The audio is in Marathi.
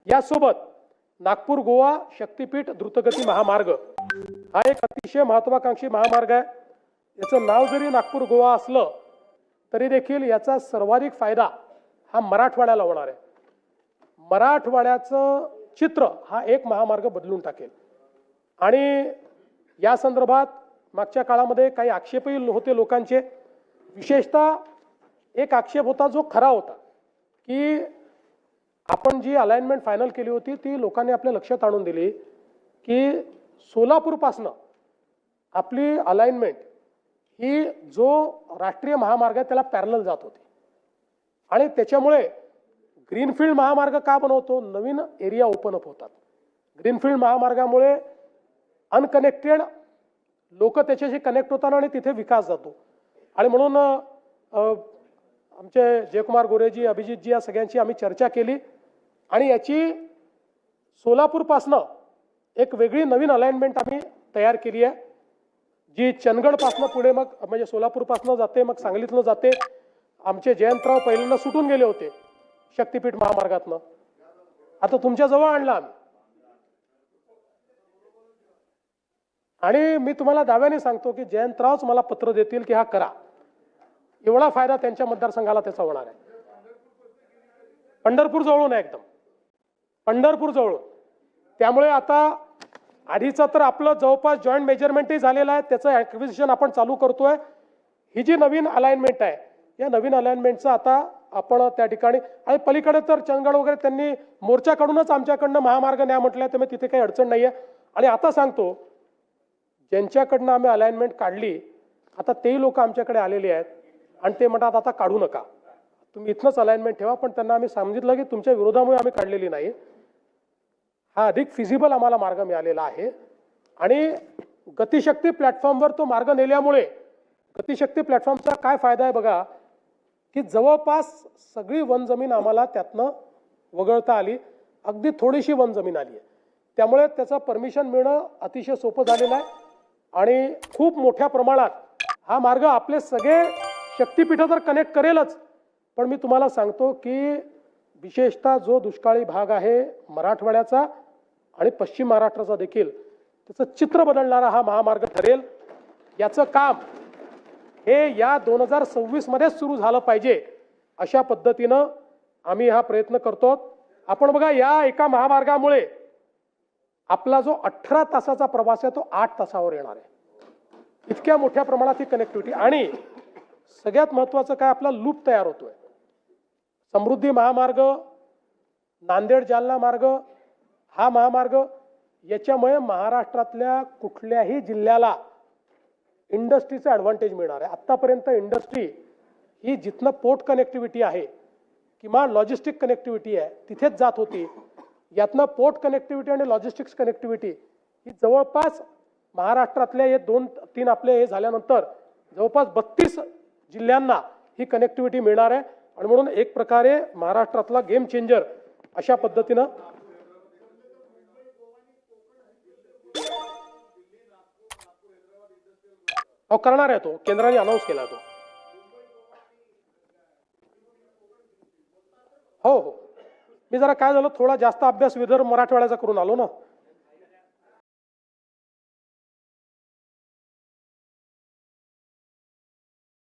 यासोबत नागपूर गोवा शक्तीपीठ द्रुतगती महामार्ग हा एक अतिशय महत्त्वाकांक्षी महामार्ग आहे। याचं नाव जरी नागपूर गोवा असलं तरी देखील याचा सर्वाधिक फायदा हा मराठवाड्याला होणार आहे। मराठवाड्याचं चित्र हा एक महामार्ग बदलून टाकेल। आणि या संदर्भात मागच्या काळामध्ये काही आक्षेपही होते लोकांचे। विशेषतः एक आक्षेप होता जो खरा होता की आपण जी अलाइनमेंट फायनल केली होती ती लोकांनी आपल्या लक्षात आणून दिली की सोलापूरपासून आपली अलाइनमेंट ही जो राष्ट्रीय महामार्ग आहे त्याला पॅरलल जात होती। आणि त्याच्यामुळे ग्रीनफील्ड महामार्ग का बनवतो, नवीन एरिया ओपन अप होतात। ग्रीनफील्ड महामार्गामुळे अनकनेक्टेड लोक त्याच्याशी कनेक्ट होतात आणि तिथे विकास जातो। आणि म्हणून आमचे जयकुमार गोरेजी, अभिजितजी या सगळ्यांची आम्ही चर्चा केली आणि याची सोलापूरपासनं एक वेगळी नवीन अलाइनमेंट आम्ही तयार केली आहे, जी चंदगडपासनं पुढे मग म्हणजे सोलापूरपासनं जाते, मग सांगलीतनं जाते। आमचे जयंतराव पहिल्यांदा सुटून गेले होते शक्तीपीठ महामार्गातनं, आता तुमच्या जवळ आणला आम्ही। आणि मी तुम्हाला दाव्याने सांगतो की जयंतरावच मला पत्र देतील की हा करा, एवढा फायदा त्यांच्या मतदारसंघाला त्याचा होणार आहे। पंढरपूर जवळून आहे, एकदम पंढरपूर जवळून। त्यामुळे आता आधीचं तर आपलं जवळपास जॉईंट मेजरमेंटही झालेलं आहे, त्याचं ॲक्विजिशन आपण चालू करतोय। ही जी नवीन अलाइनमेंट आहे या नवीन अलाइनमेंटचं आता आपण त्या ठिकाणी आणि पलीकडे तर चंदगड वगैरे त्यांनी मोर्चा काढूनच आमच्याकडनं महामार्ग न्या म्हटलं, त्यामुळे तिथे काही अडचण नाही आहे। आणि आता सांगतो, ज्यांच्याकडनं आम्ही अलाइनमेंट काढली आता तेही लोक आमच्याकडे आलेले आहेत आणि ते म्हणतात आता काढू नका, तुम्ही इथनंच अलाइनमेंट ठेवा। पण त्यांना आम्ही सांगितलं की तुमच्या विरोधामुळे आम्ही काढलेली नाही, हा अधिक फिजिबल आम्हाला मार्ग मिळालेला आहे। आणि गतिशक्ती प्लॅटफॉर्मवर तो मार्ग नेल्यामुळे गतिशक्ती प्लॅटफॉर्मचा काय फायदा आहे बघा, की जवळपास सगळी वन जमीन आम्हाला त्यातनं वगळता आली, अगदी थोडीशी वन जमीन आली आहे। त्यामुळे त्याचं परमिशन मिळणं अतिशय सोपं झालेलं आहे आणि खूप मोठ्या प्रमाणात हा मार्ग आपले सगळे शक्तीपीठं तर कनेक्ट करेलच, पण मी तुम्हाला सांगतो की विशेषतः जो दुष्काळी भाग आहे मराठवाड्याचा आणि पश्चिम महाराष्ट्राचा देखील त्याचं चित्र बदलणारा हा महामार्ग ठरेल। याचं काम हे या 2026 मध्येच सुरू झालं पाहिजे, अशा पद्धतीनं आम्ही हा प्रयत्न करतो। आपण बघा, या एका महामार्गामुळे आपला जो 18 तासाचा प्रवास आहे तो 8 तासावर येणार आहे। इतक्या मोठ्या प्रमाणात ही कनेक्टिव्हिटी। आणि सगळ्यात महत्त्वाचं काय, आपला लूप तयार होतोय। समृद्धी महामार्ग, नांदेड जालना मार्ग, हा महामार्ग याच्यामुळे महाराष्ट्रातल्या कुठल्याही जिल्ह्याला इंडस्ट्रीचा ॲडव्हान्टेज मिळणार आहे। आत्तापर्यंत इंडस्ट्री ही जिथनं पोर्ट कनेक्टिव्हिटी आहे किंवा लॉजिस्टिक कनेक्टिव्हिटी आहे तिथेच जात होती। यातनं पोर्ट कनेक्टिव्हिटी आणि लॉजिस्टिक्स कनेक्टिव्हिटी ही जवळपास महाराष्ट्रातले हे 2-3 आपले हे झाल्यानंतर जवळपास 32 जिल्ह्यांना ही कनेक्टिव्हिटी मिळणार आहे। आणि म्हणून एक प्रकारे महाराष्ट्रातला गेम चेंजर अशा पद्धतीनं करणार आहे, तो केंद्राने अनाऊन्स केला तो। हो हो, मी जरा काय झालं थोडा जास्त अभ्यास विदर्भ मराठवाड्याचा करून आलो ना,